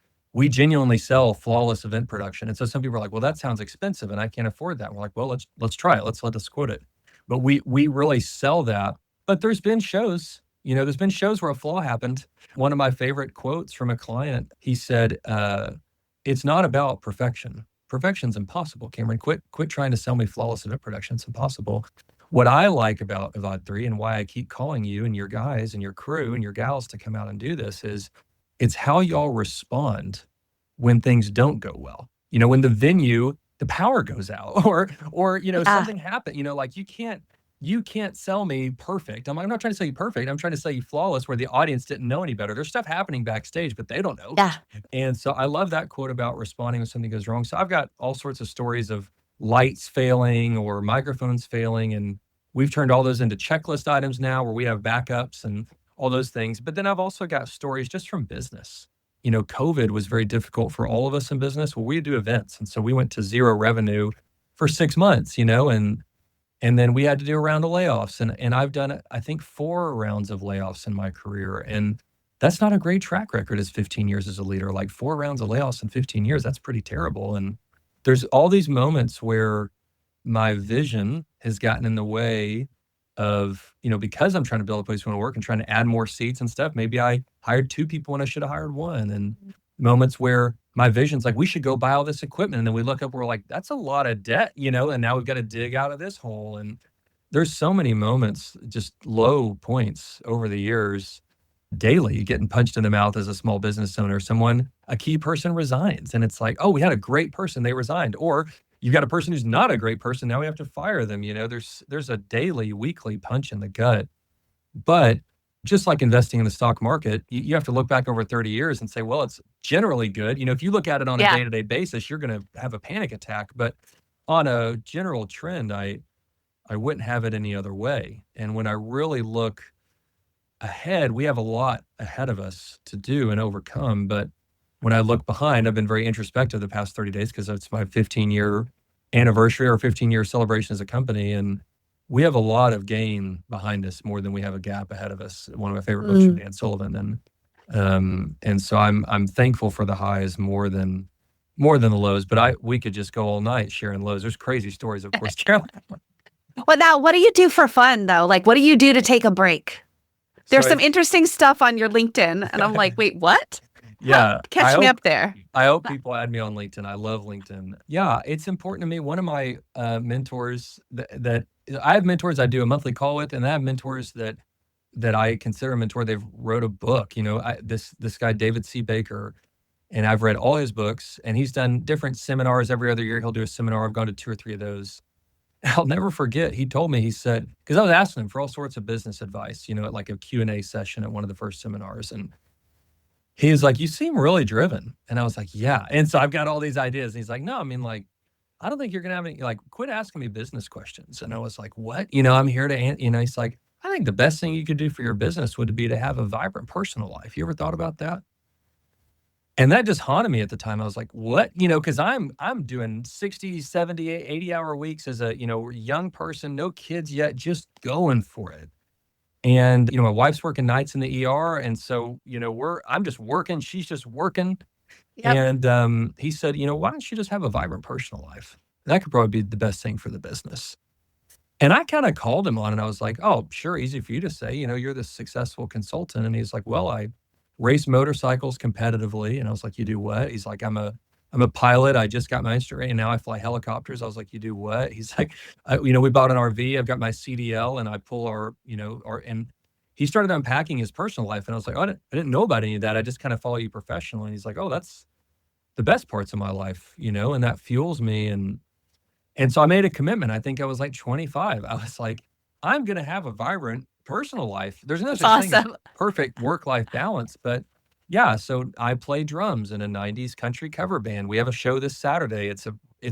genuinely sell flawless event production. And so some people are like, well, that sounds expensive and I can't afford that. And we're like, well, let's try it. Let us quote it. But we really sell that. But there's been shows, where a flaw happened. One of my favorite quotes from a client, he said, it's not about perfection. Perfection's impossible, Cameron. Quit trying to sell me flawless event production. It's impossible. What I like about Evad 3 and why I keep calling you and your guys and your crew and your gals to come out and do this is it's how y'all respond when things don't go well. When the venue, the power goes out or something happened, like you can't sell me perfect. I'm not trying to sell you perfect. I'm trying to sell you flawless where the audience didn't know any better. There's stuff happening backstage, but they don't know. Yeah. And so I love that quote about responding when something goes wrong. So I've got all sorts of stories of lights failing or microphones failing. And we've turned all those into checklist items now where we have backups and all those things. But then I've also got stories just from business. COVID was very difficult for all of us in business. Well, we do events. And so we went to zero revenue for 6 months, and then we had to do a round of layoffs. And I've done, I think, 4 rounds of layoffs in my career. And that's not a great track record as 15 years as a leader. Like 4 rounds of layoffs in 15 years, that's pretty terrible. And there's all these moments where my vision has gotten in the way of, because I'm trying to build a place where I want to work and trying to add more seats and stuff. Maybe I hired 2 people when I should have hired 1. And moments where my vision's like, we should go buy all this equipment. And then we look up, we're like, that's a lot of debt, and now we've got to dig out of this hole. And there's so many moments, just low points over the years, daily, getting punched in the mouth as a small business owner. A key person resigns and it's like, oh, we had a great person, they resigned. Or you've got a person who's not a great person, now we have to fire them. There's a daily, weekly punch in the gut. But just like investing in the stock market, you have to look back over 30 years and say, well, it's generally good. If you look at it on a day-to-day basis, you're going to have a panic attack. But on a general trend, I wouldn't have it any other way. And when I really look ahead, we have a lot ahead of us to do and overcome. But when I look behind, I've been very introspective the past 30 days because it's my 15-year anniversary or 15-year celebration as a company. And we have a lot of gain behind us more than we have a gap ahead of us. One of my favorite books from Dan Sullivan. And so I'm thankful for the highs more than the lows, but we could just go all night sharing lows. There's crazy stories, of course, Caroline. Well, now, what do you do for fun though? Like, what do you do to take a break? There's some interesting stuff on your LinkedIn and I'm like, wait, what? Yeah. Catch me up there. I hope people add me on LinkedIn. I love LinkedIn. Yeah. It's important to me. One of my mentors that I have mentors I do a monthly call with, and I have mentors that I consider a mentor. They've wrote a book, this guy, David C. Baker, and I've read all his books and he's done different seminars every other year. He'll do a seminar. I've gone to 2 or 3 of those. I'll never forget. He told me, he said, because I was asking him for all sorts of business advice, at like a Q&A session at one of the first seminars. And he was like, you seem really driven. And I was like, yeah. And so I've got all these ideas. And he's like, no, I mean, like, I don't think you're going to have any, like, quit asking me business questions. And I was like, what? I'm here to, he's like, I think the best thing you could do for your business would be to have a vibrant personal life. You ever thought about that? And that just haunted me at the time. I was like, what? Because I'm doing 60, 70, 80-hour weeks as a, young person, no kids yet, just going for it. And, my wife's working nights in the ER. And so, I'm just working. She's just working. Yep. And he said, why don't you just have a vibrant personal life? That could probably be the best thing for the business. And I kind of called him on it. I was like, oh, sure, easy for you to say, you're this successful consultant. And he's like, well, I race motorcycles competitively. And I was like, you do what? He's like, I'm a pilot. I just got my instrument and now I fly helicopters. I was like, you do what? He's like, we bought an RV. I've got my CDL and I pull and he started unpacking his personal life. And I was like, oh, I didn't know about any of that. I just kind of follow you professionally. And he's like, oh, that's the best parts of my life, and that fuels me. And so I made a commitment. I think I was like 25. I was like, I'm going to have a vibrant personal life. There's no such thing as perfect work-life balance, but yeah. So I play drums in a 90s country cover band. We have a show this Saturday.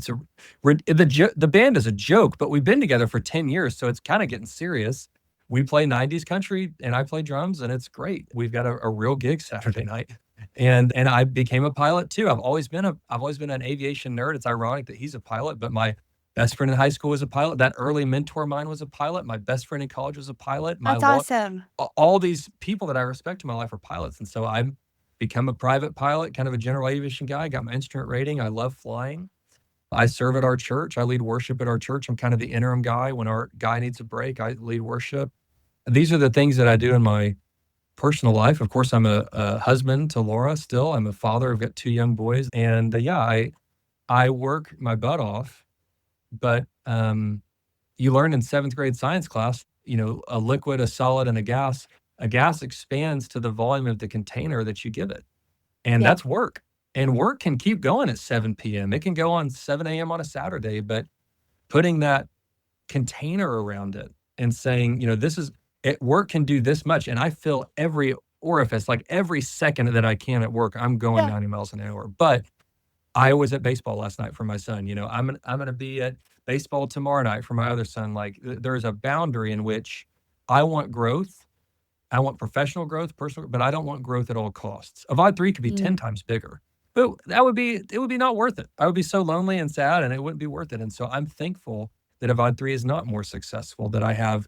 the band is a joke, but we've been together for 10 years, so it's kind of getting serious. We play 90s country and I play drums, and it's great. We've got a real gig Saturday night. And I became a pilot too. I've always been an aviation nerd. It's ironic that he's a pilot, but my best friend in high school was a pilot. That early mentor of mine was a pilot. My best friend in college was a pilot. That's awesome. All these people that I respect in my life are pilots. And so I've become a private pilot, kind of a general aviation guy. Got my instrument rating. I love flying. I serve at our church. I lead worship at our church. I'm kind of the interim guy. When our guy needs a break, I lead worship. These are the things that I do in my personal life. Of course, I'm a husband to Laura still. I'm a father. I've got 2 young boys. And I work my butt off. But you learn in 7th grade science class, a liquid, a solid, and a gas. A gas expands to the volume of the container that you give it. And that's work. And work can keep going at 7 p.m. It can go on 7 a.m. on a Saturday, but putting that container around it and saying, work can do this much. And I fill every orifice, like every second that I can at work, I'm going 90 miles an hour. But I was at baseball last night for my son. I'm going to be at baseball tomorrow night for my other son. Like there's a boundary in which I want growth. I want professional growth, personal, but I don't want growth at all costs. Avad 3 could be 10 times bigger. But it would be not worth it. I would be so lonely and sad, and it wouldn't be worth it. And so I'm thankful that Avad 3 is not more successful, that I have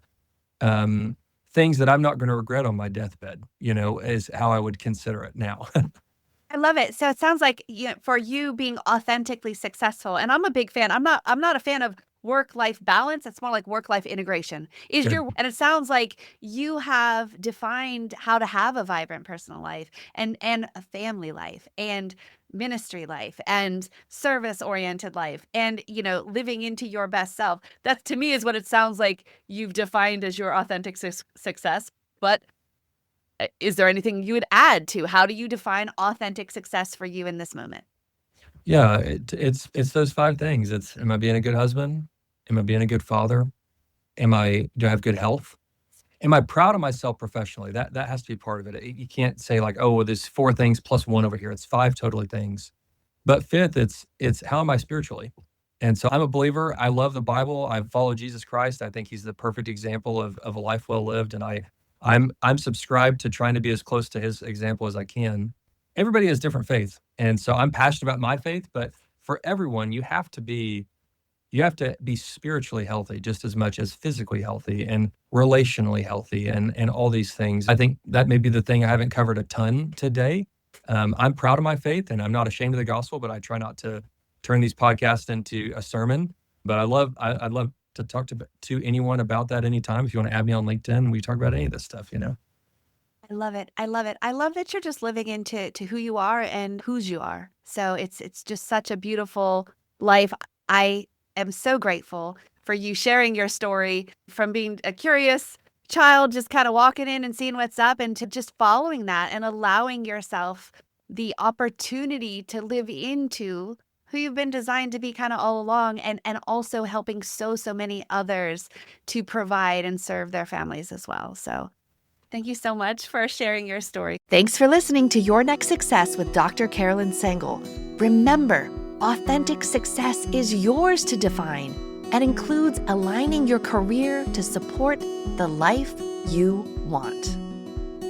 things that I'm not going to regret on my deathbed, is how I would consider it now. I love it. So it sounds like for you being authentically successful, and I'm a big fan. I'm not a fan of work-life balance. It's more like work-life integration. And it sounds like you have defined how to have a vibrant personal life and a family life and ministry life and service-oriented life and, living into your best self. That to me is what it sounds like you've defined as your authentic success. But is there anything you would add to how do you define authentic success for you in this moment? Yeah, it's those 5 things. Am I being a good husband? Am I being a good father? Do I have good health? Am I proud of myself professionally? That has to be part of it. You can't say like, oh, well, there's 4 things plus 1 over here. It's 5 totally things. But 5th, it's how am I spiritually? And so I'm a believer. I love the Bible. I follow Jesus Christ. I think he's the perfect example of a life well lived. And I'm subscribed to trying to be as close to his example as I can. Everybody has different faiths. And so I'm passionate about my faith, but for everyone, you have to be spiritually healthy just as much as physically healthy and relationally healthy and all these things. I think that may be the thing I haven't covered a ton today. I'm proud of my faith and I'm not ashamed of the gospel, but I try not to turn these podcasts into a sermon. But I'd love to talk to anyone about that anytime. If you want to add me on LinkedIn, we talk about any of this stuff, I love it. I love it. I love that you're just living into who you are and whose you are. So it's just such a beautiful life. I am so grateful for you sharing your story from being a curious child, just kind of walking in and seeing what's up and to just following that and allowing yourself the opportunity to live into who you've been designed to be kind of all along and also helping so many others to provide and serve their families as well. So thank you so much for sharing your story. Thanks for listening to Your Next Success with Dr. Carolyn Sengel. Remember, authentic success is yours to define and includes aligning your career to support the life you want.